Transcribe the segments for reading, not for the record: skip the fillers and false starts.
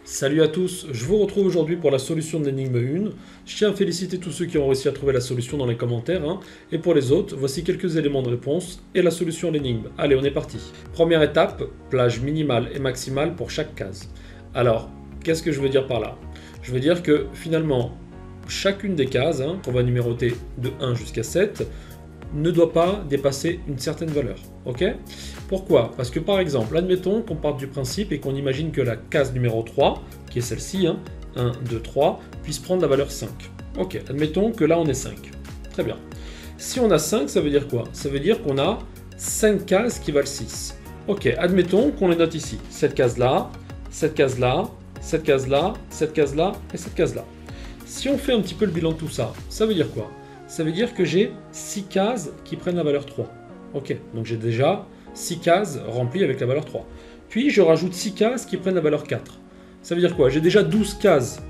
Salut à tous, je vous retrouve aujourd'hui pour la solution de l'énigme 1. Je tiens à féliciter tous ceux qui ont réussi à trouver la solution dans les commentaires. Et pour les autres, voici quelques éléments de réponse et la solution à l'énigme. Allez, on est parti. Première étape, plage minimale et maximale pour chaque case. Alors, qu'est-ce que je veux dire par là? Je veux dire que finalement, chacune des cases, qu'on va numéroter de 1 jusqu'à 7, ne doit pas dépasser une certaine valeur. Ok? Pourquoi? Parce que par exemple, admettons qu'on parte du principe et qu'on imagine que la case numéro 3, qui est celle-ci, 1, 2, 3, puisse prendre la valeur 5. Ok, admettons que là on est 5. Très bien. Si on a 5, ça veut dire quoi? Ça veut dire qu'on a 5 cases qui valent 6. Ok, admettons qu'on les note ici. Cette case-là, cette case-là, cette case-là, cette case-là et cette case-là. Si on fait un petit peu le bilan de tout ça, ça veut dire quoi? Ça veut dire que j'ai 6 cases qui prennent la valeur 3. Ok, donc j'ai déjà 6 cases remplies avec la valeur 3. Puis je rajoute 6 cases qui prennent la valeur 4. Ça veut dire quoi? J'ai déjà 12 cases,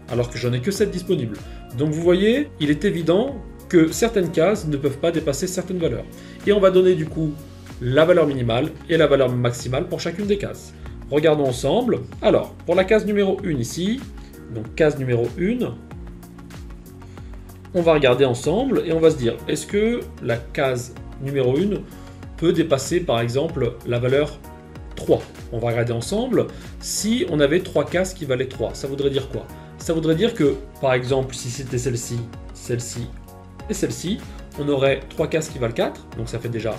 alors que j'en ai que 7 disponibles. Donc vous voyez, il est évident que certaines cases ne peuvent pas dépasser certaines valeurs. Et on va donner du coup la valeur minimale et la valeur maximale pour chacune des cases. Regardons ensemble. Alors, pour la case numéro 1 ici, donc case numéro 1, on va regarder ensemble et on va se dire, est-ce que la case numéro 1 peut dépasser par exemple la valeur 3? On va regarder ensemble. Si on avait 3 cases qui valaient 3, ça voudrait dire quoi? Ça voudrait dire que, par exemple, si c'était celle-ci, celle-ci et celle-ci, on aurait 3 cases qui valent 4, donc ça fait déjà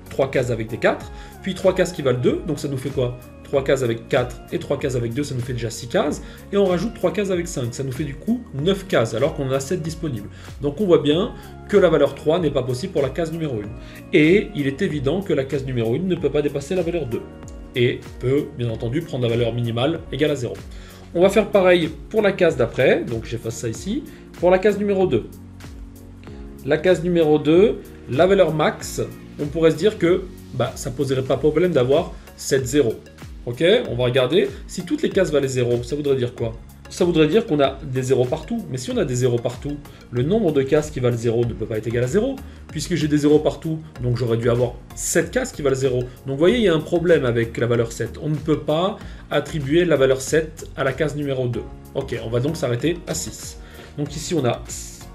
3 cases avec des 4, puis 3 cases qui valent 2, donc ça nous fait quoi? 3 cases avec 4 et 3 cases avec 2, ça nous fait déjà 6 cases. Et on rajoute 3 cases avec 5, ça nous fait du coup 9 cases, alors qu'on en a 7 disponibles. Donc on voit bien que la valeur 3 n'est pas possible pour la case numéro 1. Et il est évident que la case numéro 1 ne peut pas dépasser la valeur 2. Et peut, bien entendu, prendre la valeur minimale égale à 0. On va faire pareil pour la case d'après, donc j'efface ça ici. Pour la case numéro 2. La case numéro 2, la valeur max, on pourrait se dire que ça ne poserait pas problème d'avoir 7 0. Ok, on va regarder. Si toutes les cases valaient 0, ça voudrait dire quoi? Ça voudrait dire qu'on a des 0 partout. Mais si on a des 0 partout, le nombre de cases qui valent 0 ne peut pas être égal à 0, puisque j'ai des 0 partout, donc j'aurais dû avoir 7 cases qui valent 0. Donc vous voyez, il y a un problème avec la valeur 7. On ne peut pas attribuer la valeur 7 à la case numéro 2. Ok, on va donc s'arrêter à 6. Donc ici, on a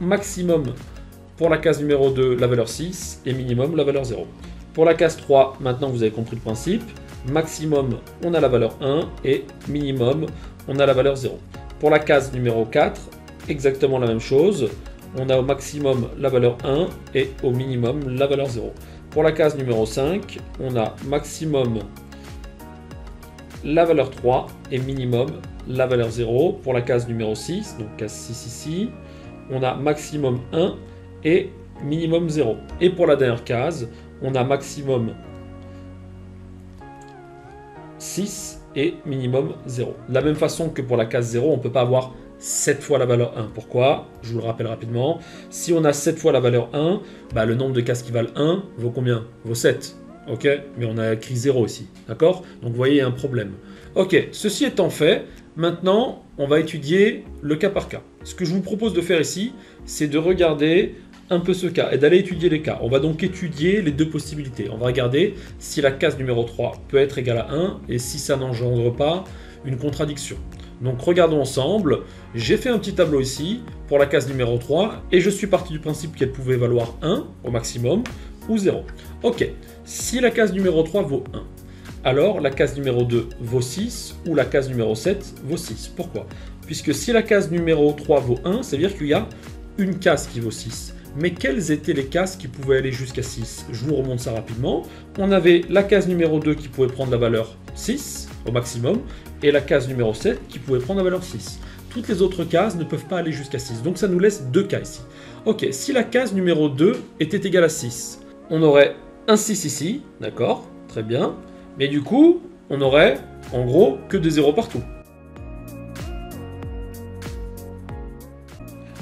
maximum pour la case numéro 2, la valeur 6, et minimum, la valeur 0. Pour la case 3, maintenant vous avez compris le principe. Maximum, on a la valeur 1 et minimum, on a la valeur 0. Pour la case numéro 4, exactement la même chose. On a au maximum la valeur 1 et au minimum la valeur 0. Pour la case numéro 5, on a maximum la valeur 3 et minimum la valeur 0. Pour la case numéro 6, donc case 6 ici, on a maximum 1 et minimum 0. Et pour la dernière case, on a maximum 6 et minimum 0. De la même façon que pour la case 0, on ne peut pas avoir 7 fois la valeur 1. Pourquoi? Je vous le rappelle rapidement. Si on a 7 fois la valeur 1, le nombre de cases qui valent 1 vaut combien? Vaut 7. Ok? Mais on a écrit 0 ici. D'accord? Donc vous voyez, il y a un problème. Ok, ceci étant fait, maintenant, on va étudier le cas par cas. Ce que je vous propose de faire ici, c'est de regarder un peu ce cas et d'aller étudier les cas. On va donc étudier les deux possibilités. On va regarder si la case numéro 3 peut être égale à 1 et si ça n'engendre pas une contradiction. Donc regardons ensemble. J'ai fait un petit tableau ici pour la case numéro 3 et je suis parti du principe qu'elle pouvait valoir 1 au maximum ou 0. Ok, si la case numéro 3 vaut 1, alors la case numéro 2 vaut 6 ou la case numéro 7 vaut 6. Pourquoi? Puisque si la case numéro 3 vaut 1, ça veut dire qu'il y a une case qui vaut 6. Mais quelles étaient les cases qui pouvaient aller jusqu'à 6? Je vous remonte ça rapidement. On avait la case numéro 2 qui pouvait prendre la valeur 6 au maximum et la case numéro 7 qui pouvait prendre la valeur 6. Toutes les autres cases ne peuvent pas aller jusqu'à 6. Donc ça nous laisse deux cas ici. Ok, si la case numéro 2 était égale à 6, on aurait un 6 ici, d'accord? Très bien. Mais du coup, on aurait en gros que des 0 partout.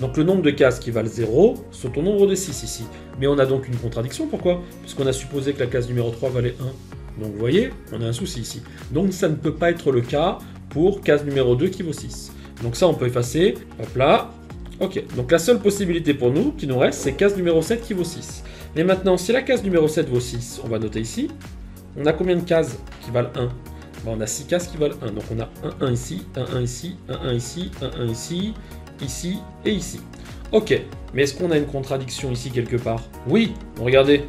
Donc le nombre de cases qui valent 0 sont au nombre de 6 ici. Mais on a donc une contradiction, pourquoi? Puisqu'on a supposé que la case numéro 3 valait 1. Donc vous voyez, on a un souci ici. Donc ça ne peut pas être le cas pour case numéro 2 qui vaut 6. Donc ça on peut effacer, hop là. Ok, donc la seule possibilité pour nous qui nous reste, c'est case numéro 7 qui vaut 6. Mais maintenant, si la case numéro 7 vaut 6, on va noter ici. On a combien de cases qui valent 1? on a 6 cases qui valent 1. Donc on a un 1 ici, un 1 ici, un 1 ici, un 1 ici, ici et ici. Ok, mais est-ce qu'on a une contradiction ici quelque part? Oui, regardez,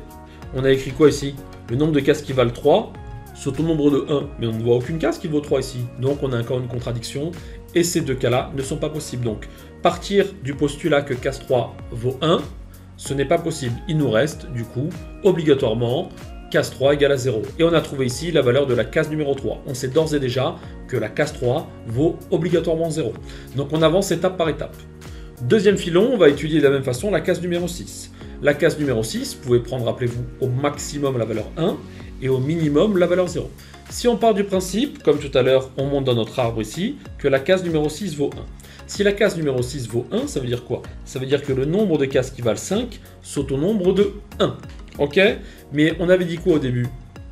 on a écrit quoi ici? Le nombre de cases qui valent 3, saute au nombre de 1, mais on ne voit aucune case qui vaut 3 ici. Donc on a encore une contradiction, et ces deux cas-là ne sont pas possibles. Donc partir du postulat que case 3 vaut 1, ce n'est pas possible. Il nous reste, du coup, obligatoirement, case 3 égale à 0. Et on a trouvé ici la valeur de la case numéro 3. On sait d'ores et déjà que la case 3 vaut obligatoirement 0. Donc on avance étape par étape. Deuxième filon, on va étudier de la même façon la case numéro 6. La case numéro 6, vous pouvez prendre, rappelez-vous, au maximum la valeur 1 et au minimum la valeur 0. Si on part du principe, comme tout à l'heure, on monte dans notre arbre ici, que la case numéro 6 vaut 1. Si la case numéro 6 vaut 1, ça veut dire quoi? Ça veut dire que le nombre de cases qui valent 5 saute au nombre de 1. Ok? Mais on avait dit quoi au début?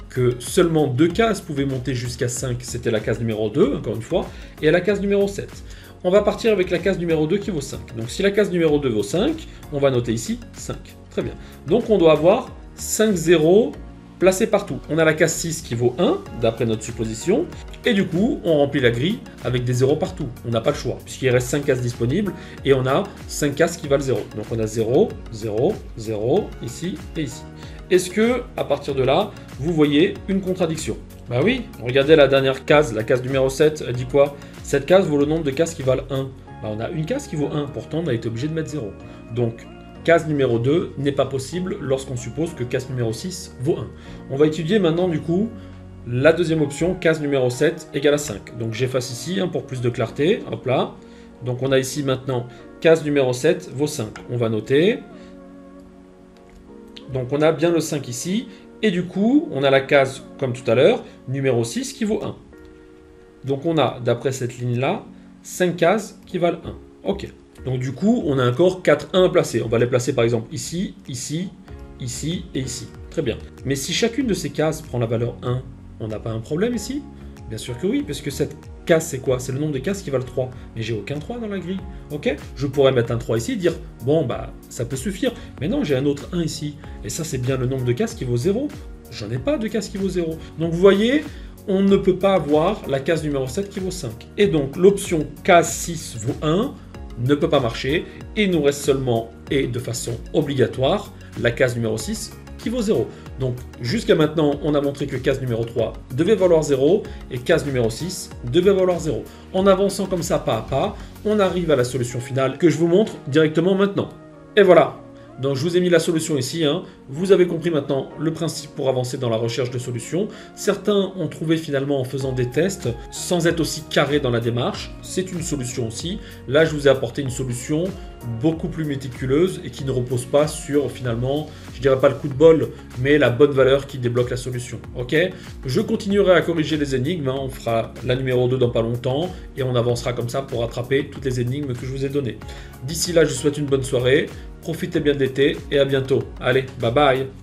Que seulement 2 cases pouvaient monter jusqu'à 5, c'était la case numéro 2, encore une fois, et à la case numéro 7. On va partir avec la case numéro 2 qui vaut 5. Donc si la case numéro 2 vaut 5, on va noter ici 5. Très bien. Donc on doit avoir 5 zéros placés partout. On a la case 6 qui vaut 1, d'après notre supposition, et du coup, on remplit la grille avec des zéros partout. On n'a pas le choix, puisqu'il reste 5 cases disponibles, et on a 5 cases qui valent 0. Donc on a 0, 0, 0, ici et ici. Est-ce que, à partir de là, vous voyez une contradiction? Bah oui, regardez la dernière case, la case numéro 7, elle dit quoi? Cette case vaut le nombre de cases qui valent 1. Bah on a une case qui vaut 1, pourtant on a été obligé de mettre 0. Donc, case numéro 2 n'est pas possible lorsqu'on suppose que case numéro 6 vaut 1. On va étudier maintenant du coup la deuxième option, case numéro 7 égale à 5. Donc j'efface ici pour plus de clarté, hop là. Donc on a ici maintenant case numéro 7 vaut 5. On va noter. Donc on a bien le 5 ici. Et du coup, on a la case, comme tout à l'heure, numéro 6 qui vaut 1. Donc on a, d'après cette ligne-là, 5 cases qui valent 1. Ok. Donc du coup, on a encore 4 1 à placer. On va les placer par exemple ici, ici, ici et ici. Très bien. Mais si chacune de ces cases prend la valeur 1, on n'a pas un problème ici? Bien sûr que oui, puisque cette case, c'est quoi? C'est le nombre de cases qui valent 3. Mais j'ai aucun 3 dans la grille. Ok? Je pourrais mettre un 3 ici et dire, bon, bah, ça peut suffire. Mais non, j'ai un autre 1 ici. Et ça, c'est bien le nombre de cases qui vaut 0. J'en ai pas de cases qui vaut 0. Donc vous voyez, on ne peut pas avoir la case numéro 7 qui vaut 5. Et donc, l'option case 6 vaut 1 ne peut pas marcher. Et il nous reste seulement, et de façon obligatoire, la case numéro 6 qui vaut 0. Donc jusqu'à maintenant, on a montré que case numéro 3 devait valoir 0 et case numéro 6 devait valoir 0. En avançant comme ça pas à pas, on arrive à la solution finale que je vous montre directement maintenant. Et voilà. Donc je vous ai mis la solution ici, Vous avez compris maintenant le principe pour avancer dans la recherche de solutions. Certains ont trouvé finalement en faisant des tests, sans être aussi carré dans la démarche. C'est une solution aussi. Là, je vous ai apporté une solution beaucoup plus méticuleuse et qui ne repose pas sur finalement, je dirais pas le coup de bol, mais la bonne valeur qui débloque la solution. Ok? Je continuerai à corriger les énigmes. On fera la numéro 2 dans pas longtemps et on avancera comme ça pour rattraper toutes les énigmes que je vous ai données. D'ici là, je vous souhaite une bonne soirée. Profitez bien de l'été et à bientôt. Allez, bye bye!